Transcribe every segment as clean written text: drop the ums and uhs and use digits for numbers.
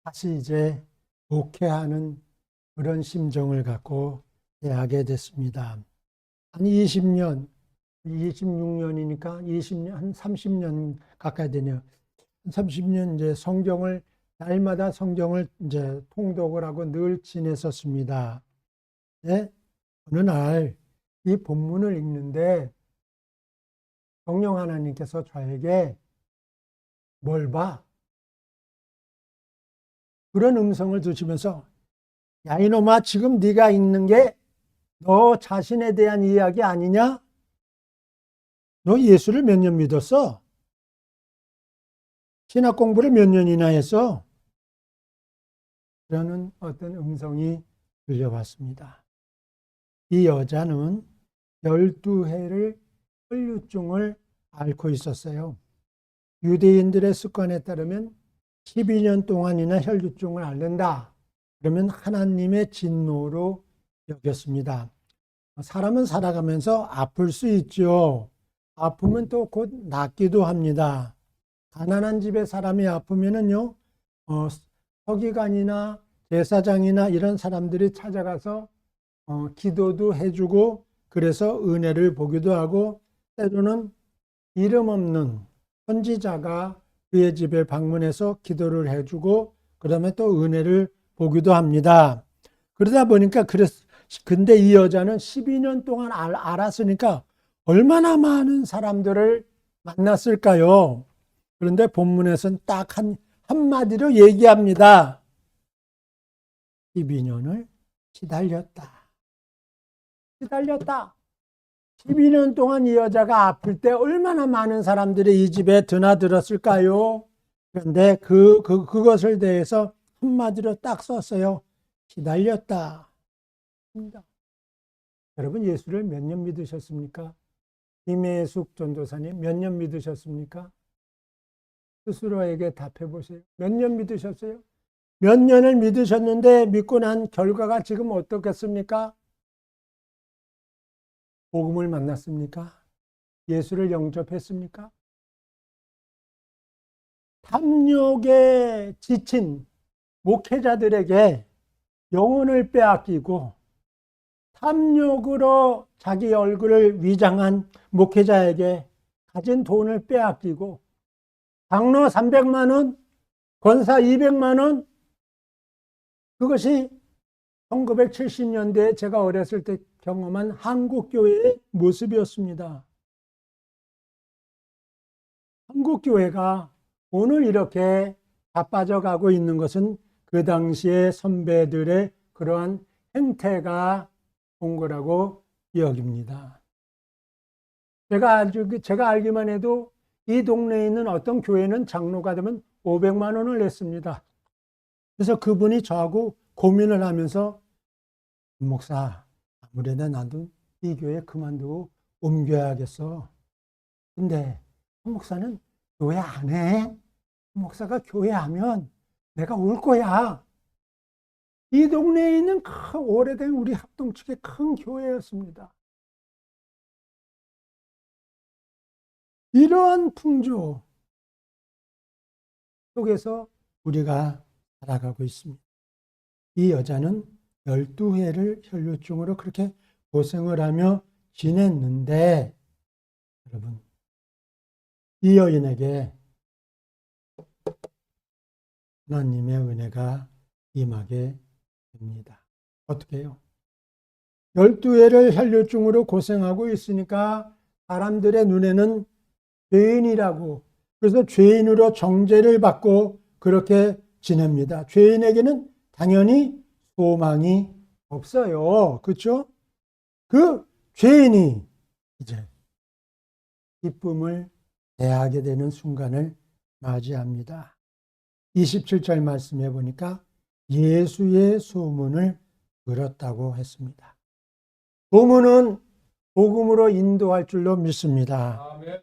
다시 이제 목회하는 그런 심정을 갖고 대하게 됐습니다. 한 20년, 26년이니까 20년, 한 30년 가까이 되네요. 30년 이제 날마다 성경을 이제 통독을 하고 늘 지냈었습니다. 네? 어느 날 이 본문을 읽는데 성령 하나님께서 저에게 뭘 봐? 그런 음성을 주시면서 야 이놈아 지금 네가 읽는 게 너 자신에 대한 이야기 아니냐? 너 예수를 몇 년 믿었어? 신학 공부를 몇 년이나 했어? 라는 어떤 음성이 들려왔습니다. 이 여자는 12해를 혈류증을 앓고 있었어요. 유대인들의 습관에 따르면 12년 동안이나 혈류증을 앓는다. 그러면 하나님의 진노로 여겼습니다. 사람은 살아가면서 아플 수 있죠. 아프면 또 곧 낫기도 합니다. 가난한 집에 사람이 아프면은요, 서기관이나 제사장이나 이런 사람들이 찾아가서 기도도 해주고 그래서 은혜를 보기도 하고 때로는 이름 없는 선지자가 그의 집에 방문해서 기도를 해주고 그다음에 또 은혜를 보기도 합니다. 그러다 보니까 근데 이 여자는 12년 동안 알았으니까 얼마나 많은 사람들을 만났을까요? 그런데 본문에서는 딱 한마디로 얘기합니다. 12년을 기다렸다. 기다렸다. 12년 동안 이 여자가 아플 때 얼마나 많은 사람들이 이 집에 드나들었을까요? 그런데 그것을 대해서 한마디로 딱 썼어요. 기다렸다. 여러분 예수를 몇 년 믿으셨습니까? 김혜숙 전도사님 몇 년 믿으셨습니까? 스스로에게 답해 보세요. 몇 년 믿으셨어요? 몇 년을 믿으셨는데 믿고 난 결과가 지금 어떻겠습니까? 복음을 만났습니까? 예수를 영접했습니까? 탐욕에 지친 목회자들에게 영혼을 빼앗기고 탐욕으로 자기 얼굴을 위장한 목회자에게 가진 돈을 빼앗기고 장로 300만 원, 권사 200만 원, 그것이 1970년대에 제가 어렸을 때 경험한 한국교회의 모습이었습니다. 한국교회가 오늘 이렇게 바빠져가고 있는 것은 그 당시의 선배들의 그러한 행태가 온 거라고 여깁니다. 제가 알기만 해도 이 동네에 있는 어떤 교회는 장로가 되면 500만 원을 냈습니다. 그래서 그분이 저하고 고민을 하면서 목사 아무래도 나도 이 교회 그만두고 옮겨야겠어. 근데 목사는 교회 안 해. 목사가 교회하면 내가 올 거야. 이 동네에 있는 오래된 우리 합동측의 큰 교회였습니다. 이러한 풍조 속에서 우리가 살아가고 있습니다. 이 여자는 12회를 혈류증으로 그렇게 고생을 하며 지냈는데 여러분 이 여인에게 하나님의 은혜가 임하게 됩니다. 어떻게 해요? 12회를 혈류증으로 고생하고 있으니까 사람들의 눈에는 죄인이라고 그래서 죄인으로 정죄를 받고 그렇게 지냅니다. 죄인에게는 당연히 소망이 없어요. 그렇죠? 그 죄인이 이제 기쁨을 대하게 되는 순간을 맞이합니다. 27절 말씀해 보니까 예수의 소문을 들었다고 했습니다. 소문은 복음으로 인도할 줄로 믿습니다. 아멘.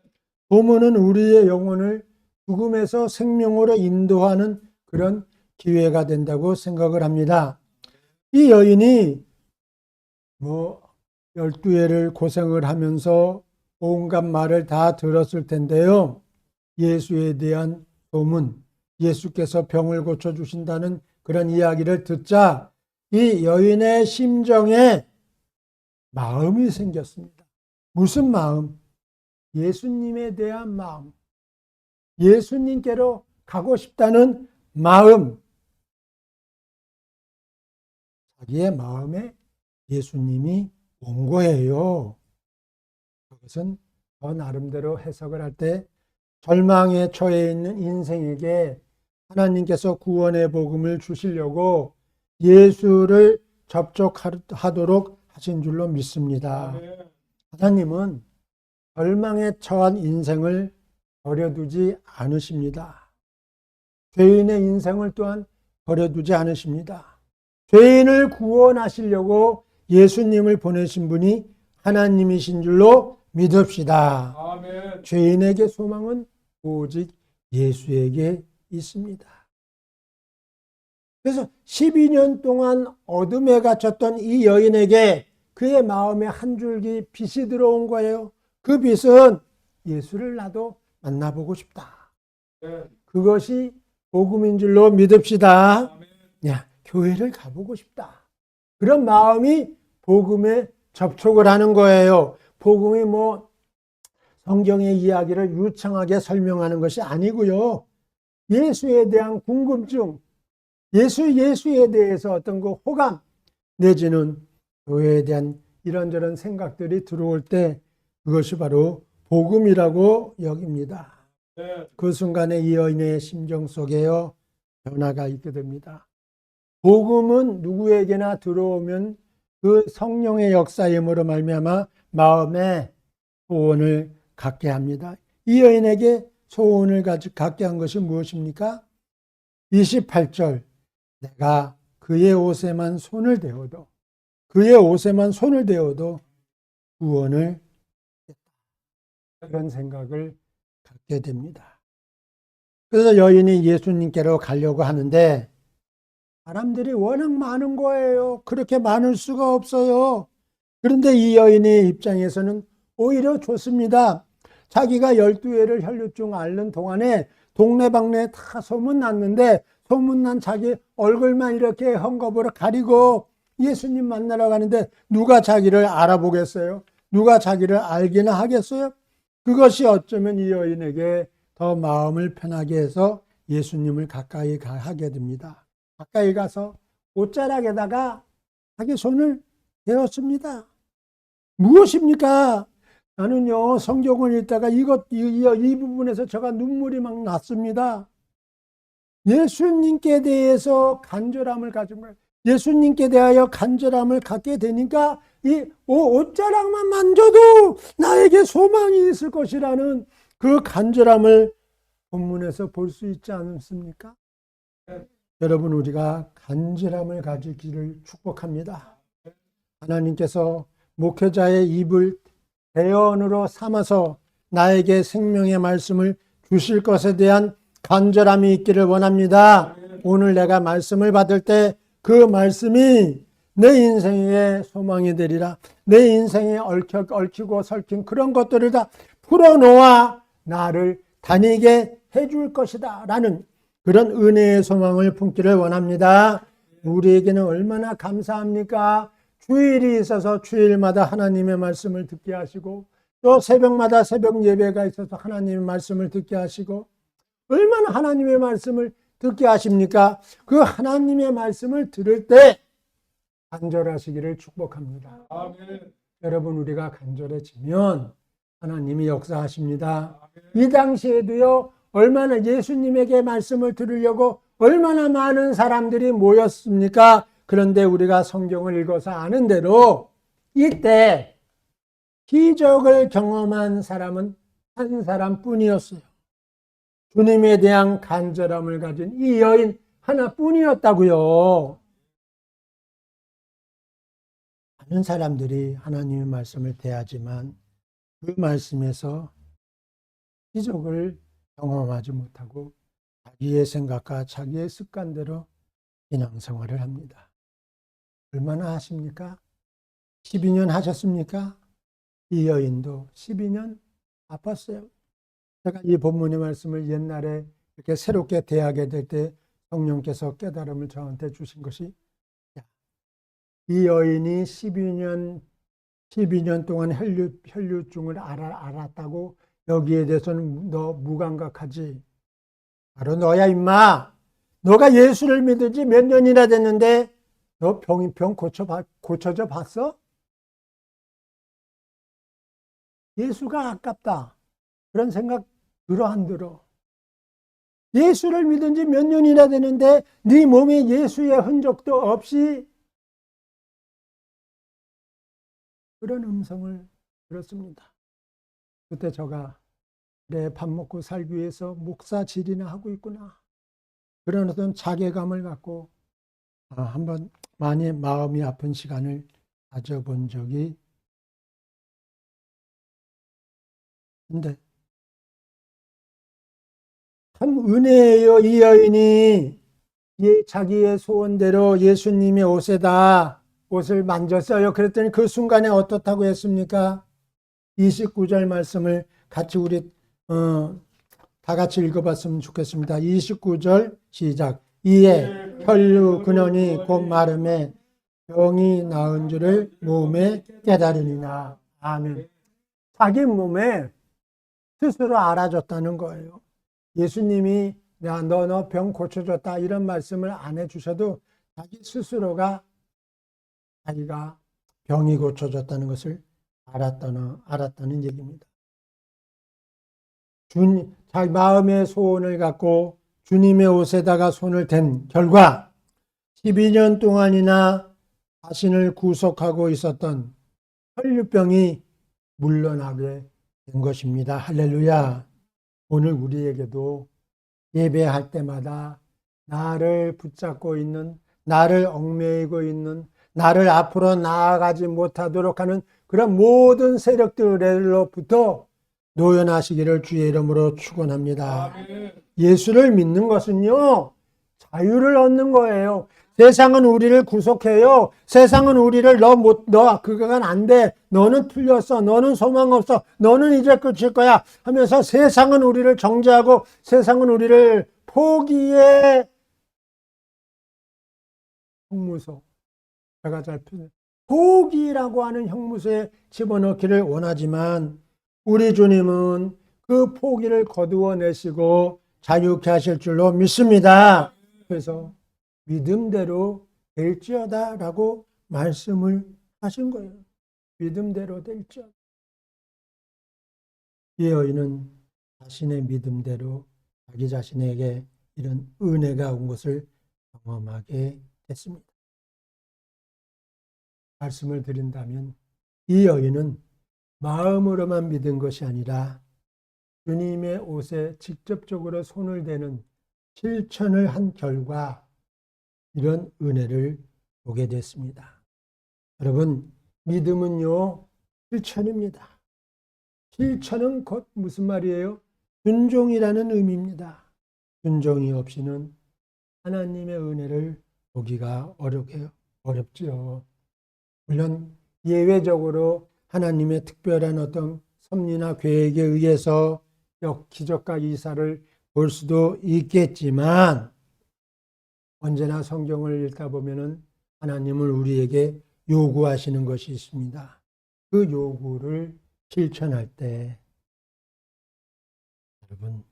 소문은 우리의 영혼을 죽음에서 생명으로 인도하는 그런 기회가 된다고 생각을 합니다. 이 여인이 12회를 고생을 하면서 온갖 말을 다 들었을 텐데요. 예수에 대한 소문, 예수께서 병을 고쳐주신다는 그런 이야기를 듣자 이 여인의 심정에 마음이 생겼습니다. 무슨 마음? 예수님에 대한 마음. 예수님께로 가고 싶다는 마음. 자기의 마음에 예수님이 온 거예요. 그것은 더 나름대로 해석을 할 때 절망에 처해 있는 인생에게 하나님께서 구원의 복음을 주시려고 예수를 접촉하도록 하신 줄로 믿습니다. 하나님은 절망에 처한 인생을 버려두지 않으십니다. 죄인의 인생을 또한 버려두지 않으십니다. 죄인을 구원하시려고 예수님을 보내신 분이 하나님이신 줄로 믿읍시다. 아멘. 죄인에게 소망은 오직 예수에게 있습니다. 그래서 12년 동안 어둠에 갇혔던 이 여인에게 그의 마음에 한 줄기 빛이 들어온 거예요. 그 빛은 예수를 나도 만나보고 싶다. 네. 그것이 복음인 줄로 믿읍시다. 아멘. 야, 교회를 가보고 싶다. 그런 마음이 복음에 접촉을 하는 거예요. 복음이 뭐 성경의 이야기를 유창하게 설명하는 것이 아니고요. 예수에 대한 궁금증, 예수에 대해서 어떤 그 호감, 내지는 교회에 대한 이런저런 생각들이 들어올 때 그것이 바로 복음이라고 여깁니다. 네. 그 순간에 이 여인의 심정 속에요 변화가 있게 됩니다. 복음은 누구에게나 들어오면 그 성령의 역사임으로 말미암아 마음에 소원을 갖게 합니다. 이 여인에게 소원을 갖게 한 것이 무엇입니까? 28절 내가 그의 옷에만 손을 대어도 구원을 그런 생각을 갖게 됩니다. 그래서 여인이 예수님께로 가려고 하는데 사람들이 워낙 많은 거예요. 그렇게 많을 수가 없어요. 그런데 이 여인의 입장에서는 오히려 좋습니다. 자기가 12회를 혈류증 앓는 동안에 동네방네 다 소문났는데 소문난 자기 얼굴만 이렇게 헝겊으로 가리고 예수님 만나러 가는데 누가 자기를 알아보겠어요? 누가 자기를 알기나 하겠어요? 그것이 어쩌면 이 여인에게 더 마음을 편하게 해서 예수님을 가까이 하게 됩니다. 가까이 가서 옷자락에다가 자기 손을 대었습니다. 무엇입니까? 나는요, 성경을 읽다가 이 부분에서 제가 눈물이 막 났습니다. 예수님께 대해서 간절함을 가진 거예요. 예수님께 대하여 간절함을 갖게 되니까 이 옷자락만 만져도 나에게 소망이 있을 것이라는 그 간절함을 본문에서 볼 수 있지 않습니까? 여러분, 우리가 간절함을 가지기를 축복합니다. 하나님께서 목회자의 입을 대언으로 삼아서 나에게 생명의 말씀을 주실 것에 대한 간절함이 있기를 원합니다. 오늘 내가 말씀을 받을 때 그 말씀이 내 인생의 소망이 되리라. 내 인생에 얽히고 설킨 그런 것들을 다 풀어놓아 나를 다니게 해줄 것이다 라는 그런 은혜의 소망을 품기를 원합니다. 우리에게는 얼마나 감사합니까? 주일이 있어서 주일마다 하나님의 말씀을 듣게 하시고 또 새벽마다 새벽 예배가 있어서 하나님의 말씀을 듣게 하시고 얼마나 하나님의 말씀을 듣게 하십니까? 그 하나님의 말씀을 들을 때 간절하시기를 축복합니다. 아멘. 여러분, 우리가 간절해지면 하나님이 역사하십니다. 이 당시에도요, 얼마나 예수님에게 말씀을 들으려고 얼마나 많은 사람들이 모였습니까? 그런데 우리가 성경을 읽어서 아는 대로 이때 기적을 경험한 사람은 한 사람뿐이었어요. 주님에 대한 간절함을 가진 이 여인 하나뿐이었다고요. 많은 사람들이 하나님의 말씀을 대하지만 그 말씀에서 기적을 경험하지 못하고 자기의 생각과 자기의 습관대로 신앙생활을 합니다. 얼마나 하십니까? 12년 하셨습니까? 이 여인도 12년 아팠어요. 제가 이 본문의 말씀을 옛날에 이렇게 새롭게 대하게 될 때 성령께서 깨달음을 저한테 주신 것이, 이 여인이 12년 동안 혈류증을 알았다고 여기에 대해서는 너 무감각하지. 바로 너야 임마. 너가 예수를 믿은 지 몇 년이나 됐는데 너 병 고쳐져 봤어? 예수가 아깝다. 그런 생각 들어 안 들어? 예수를 믿은 지 몇 년이나 되는데 네 몸에 예수의 흔적도 없이, 그런 음성을 들었습니다. 그때 제가 내 밥 먹고 살기 위해서 목사질이나 하고 있구나, 그런 어떤 자괴감을 갖고 한번 많이 마음이 아픈 시간을 가져본 적이 있는데, 참 은혜예요. 이 여인이 자기의 소원대로 예수님의 옷을 만졌어요. 그랬더니 그 순간에 어떻다고 했습니까? 29절 말씀을 같이 우리 다 같이 읽어봤으면 좋겠습니다. 29절 시작. 이에 혈류 근원이 곧 마름에 병이 나은 줄을 몸에 깨달으니라. 아멘. 자기 몸에 스스로 알아줬다는 거예요. 예수님이 너 병 고쳐줬다 이런 말씀을 안 해주셔도 자기 스스로가 자기가 병이 고쳐졌다는 것을 알았다는 얘기입니다. 자기 마음의 소원을 갖고 주님의 옷에다가 손을 댄 결과 12년 동안이나 자신을 구속하고 있었던 혈류병이 물러나게 된 것입니다. 할렐루야. 오늘 우리에게도 예배할 때마다 나를 붙잡고 있는, 나를 얽매이고 있는, 나를 앞으로 나아가지 못하도록 하는 그런 모든 세력들로부터 노연하시기를 주의 이름으로 축원합니다. 예수를 믿는 것은요, 자유를 얻는 거예요. 세상은 우리를 구속해요. 세상은 우리를 그건 안 돼. 너는 틀렸어. 너는 소망 없어. 너는 이제 끝일 거야. 하면서 세상은 우리를 정죄하고 세상은 우리를 포기의 형무소, 제가 잘 표현, 포기라고 하는 형무소에 집어넣기를 원하지만 우리 주님은 그 포기를 거두어내시고 자유케 하실 줄로 믿습니다. 그래서 믿음대로 될지어다 라고 말씀을 하신 거예요. 믿음대로 될지어다. 이 여인은 자신의 믿음대로 자기 자신에게 이런 은혜가 온 것을 경험하게 됐습니다. 말씀을 드린다면 이 여인은 마음으로만 믿은 것이 아니라 주님의 옷에 직접적으로 손을 대는 실천을 한 결과 이런 은혜를 보게 됐습니다. 여러분, 믿음은요, 실천입니다. 실천은 곧 무슨 말이에요? 순종이라는 의미입니다. 순종이 없이는 하나님의 은혜를 보기가 어렵지요. 물론 예외적으로 하나님의 특별한 어떤 섭리나 계획에 의해서 기적과 이사를 볼 수도 있겠지만 언제나 성경을 읽다 보면은 하나님은 우리에게 요구하시는 것이 있습니다. 그 요구를 실천할 때 여러분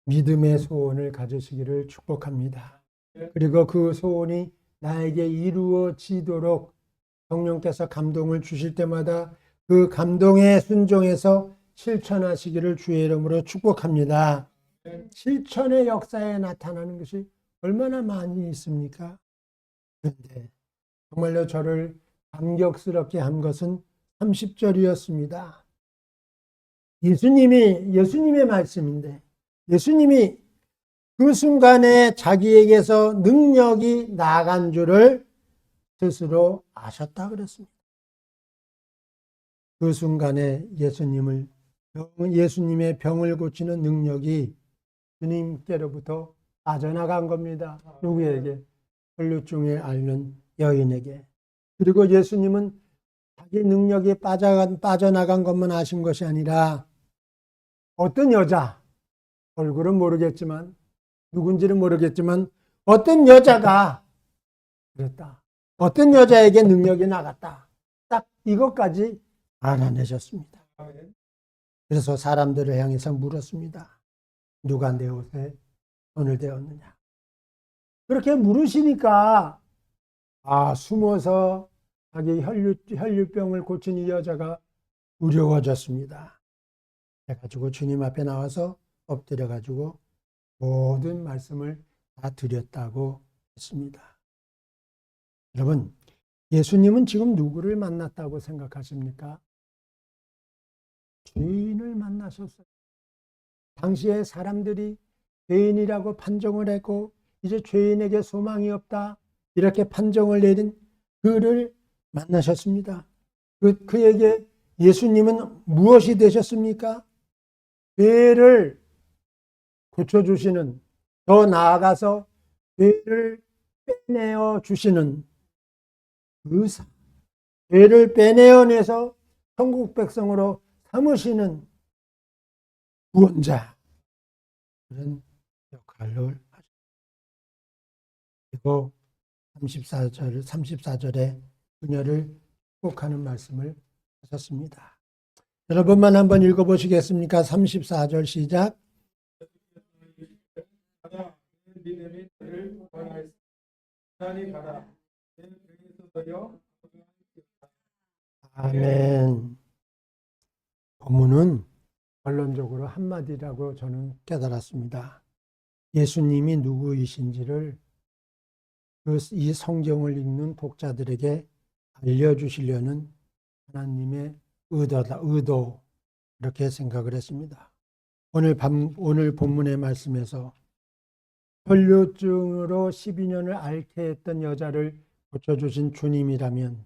믿음의 소원을 가지시기를 축복합니다. 그리고 그 소원이 나에게 이루어지도록 성령께서 감동을 주실 때마다 그 감동에 순종해서 실천하시기를 주의 이름으로 축복합니다. 실천의 역사에 나타나는 것이 얼마나 많이 있습니까? 그런데 정말로 저를 감격스럽게 한 것은 30절이었습니다. 예수님의 말씀인데 예수님이 그 순간에 자기에게서 능력이 나간 줄을 스스로 아셨다 그랬습니다. 그 순간에 예수님의 병을 고치는 능력이 주님께로부터 빠져나간 겁니다. 누구에게? 혈류증에 앓는 여인에게. 그리고 예수님은 자기 능력이 빠져나간 것만 아신 것이 아니라 어떤 여자, 얼굴은 모르겠지만 누군지는 모르겠지만 어떤 여자가 그랬다. 어떤 여자에게 능력이 나갔다. 딱 이것까지 알아내셨습니다. 그래서 사람들을 향해서 물었습니다. 누가 내 옷에 손을 대었느냐. 그렇게 물으시니까 숨어서 자기 혈류병을 고친 이 여자가 두려워졌습니다. 그래가지고 주님 앞에 나와서 엎드려가지고 모든 말씀을 다 드렸다고 했습니다. 여러분, 예수님은 지금 누구를 만났다고 생각하십니까? 죄인을 만나셨어요. 당시에 사람들이 죄인이라고 판정을 했고 이제 죄인에게 소망이 없다 이렇게 판정을 내린 그를 만나셨습니다. 그에게 예수님은 무엇이 되셨습니까? 죄를 고쳐주시는, 더 나아가서 죄를 빼내어 주시는 의사, 죄를 빼내어내서 천국 백성으로 삼으시는 구원자, 그런 역할을 하셨습니다. 그리고 34절에 그녀를 축복하는 말씀을 하셨습니다. 여러분만 한번 읽어보시겠습니까? 34절 시작. 아멘. 본문은 결론적으로 한마디라고 저는 깨달았습니다. 예수님이 누구이신지를 이 성경을 읽는 독자들에게 알려주시려는 하나님의 의도, 이렇게 생각을 했습니다. 오늘 본문의 말씀에서 혈류증으로 12년을 앓게 했던 여자를 고쳐주신 주님이라면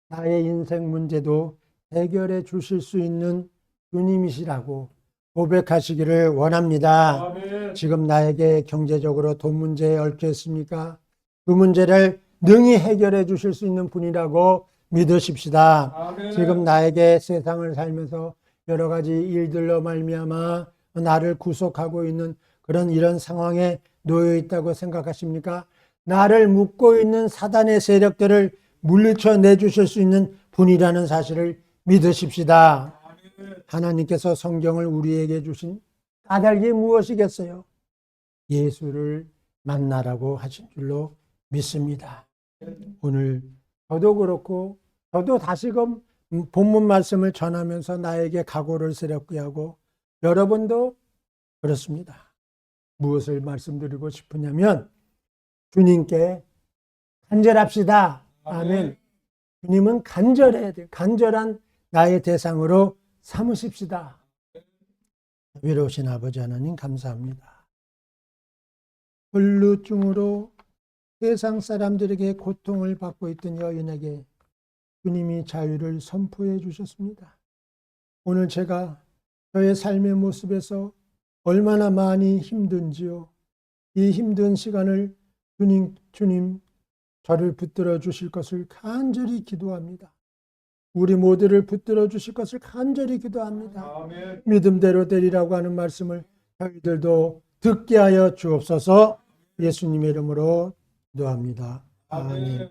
나의 인생 문제도 해결해 주실 수 있는 주님이시라고 고백하시기를 원합니다. 아멘. 지금 나에게 경제적으로 돈 문제에 얽혀 있습니까? 그 문제를 능히 해결해 주실 수 있는 분이라고 믿으십시다. 아멘. 지금 나에게 세상을 살면서 여러 가지 일들로 말미암아 나를 구속하고 있는 이런 상황에 놓여 있다고 생각하십니까? 나를 묶고 있는 사단의 세력들을 물리쳐 내주실 수 있는 분이라는 사실을 믿으십시다. 하나님께서 성경을 우리에게 주신 까닭이 무엇이겠어요? 예수를 만나라고 하신 줄로 믿습니다. 오늘 저도 그렇고 저도 다시금 본문 말씀을 전하면서 나에게 각오를 세웠게 하고 여러분도 그렇습니다. 무엇을 말씀드리고 싶으냐면 주님께 간절합시다. 아멘. 주님은 간절해야 돼요. 간절한 나의 대상으로 삼으십시다. 위로우신 아버지 하나님 감사합니다. 혈루증으로 세상 사람들에게 고통을 받고 있던 여인에게 주님이 자유를 선포해 주셨습니다. 오늘 제가 저의 삶의 모습에서 얼마나 많이 힘든지요. 이 힘든 시간을 주님 저를 붙들어 주실 것을 간절히 기도합니다. 우리 모두를 붙들어 주실 것을 간절히 기도합니다. 아멘. 믿음대로 되리라고 하는 말씀을 저희들도 듣게 하여 주옵소서. 예수님의 이름으로 기도합니다. 아멘.